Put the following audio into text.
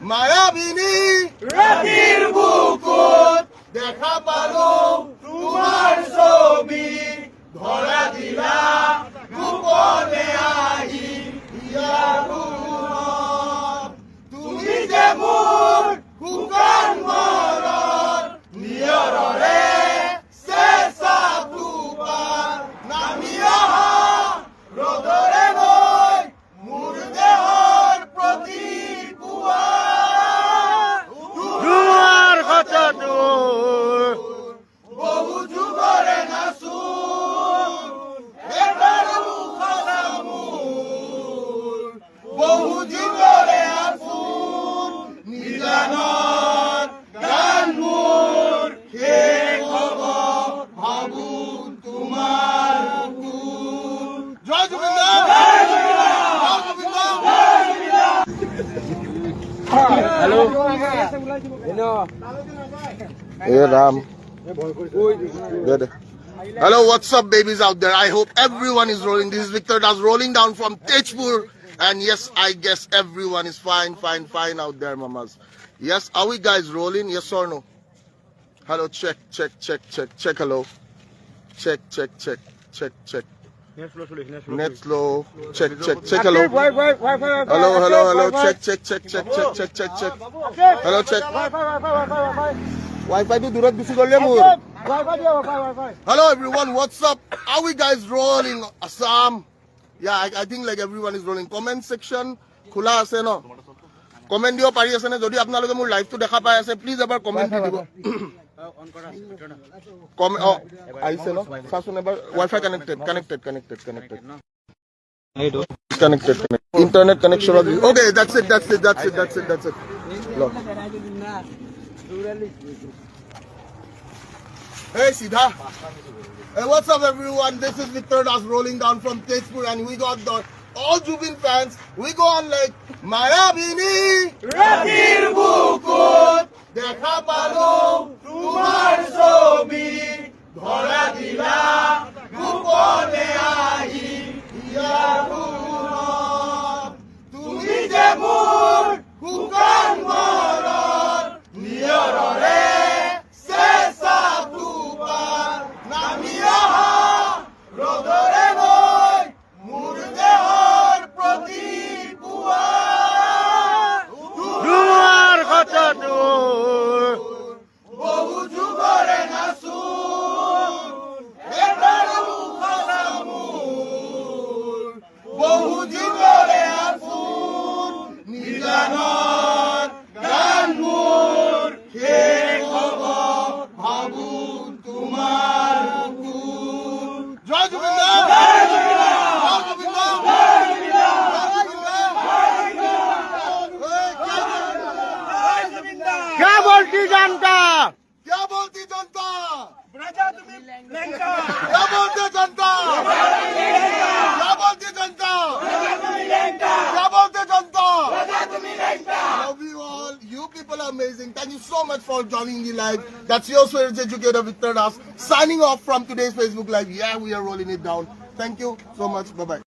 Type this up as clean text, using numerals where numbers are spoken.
মায়াবিনী ৰাতেৰ বুকুত দেখা পালো তোমাৰ ছবি ধৰা দিলা গোপনে আহি তুমি যে মোৰ শুকান মৰৰ নিয়ৰৰে চেঁচা টোপাল নামি অহা ৰ'দৰে মই মোৰ দেহৰ প্ৰতি পুৱা তোমাৰ কথাটো বহু যুগৰে নাচো এবাৰো সঁচা মোৰ বহু যুগৰে আপোন নিজানৰ গান মোৰ শেষ হ'ব ভাবো তোমাৰ গুণ জয় Gobinda Hey Ram. Hello, what's up, babies out there? I hope everyone is rolling. This is Victor Das rolling down from Tejpur. And yes, I guess everyone is fine out there, mamas. Yes, are we guys rolling? Yes or no? Hello, check. Hello. Check. Net slow. Check. Hello. Hello. Check. Hello, check. Wi-Fi to durat bisi korle mur. Hello everyone, what's up? Are we guys rolling? Assam? Yeah, I think like everyone is rolling. Comment section khula ase no? Comment dio pari ase ne jodi apnaloke mur live to dekha pai ase please ebar comment dibo. Comment oh aise no? Sasun ebar Wi-Fi connected. Connected. Internet connection. Okay, that's it. Look. Hey Siddha. Hey, what's up everyone? This is Victor Das rolling down from Tejpur and we got the all Jubin fans. We go on like Mayabini Ratir Bukut Dekha Palo Tumar Sobi Dhora Dila Gupone Ahi Iyarunab Tumi je mur Hukan Morar Niyorore Sesa Tupar Nami Aha Rodore Boy Murdehor Proti Pua Dumar Khatatu Bohu Jugore Nasun Ebaru Khasamur Bohu Jugore Afun Nijanon Ganmur শেষ হ'ব ভাবো তোমাৰ গুণ জয় গোবিন্দ क्या बोलती जनता क्या बोलते जनता क्या बोलते जनता Love you all. You people are amazing. Thank you so much for joining the live. That's your Swedish educator Victor Das signing off from today's Facebook Live. Yeah, we are rolling it down. Thank you so much. Bye-bye.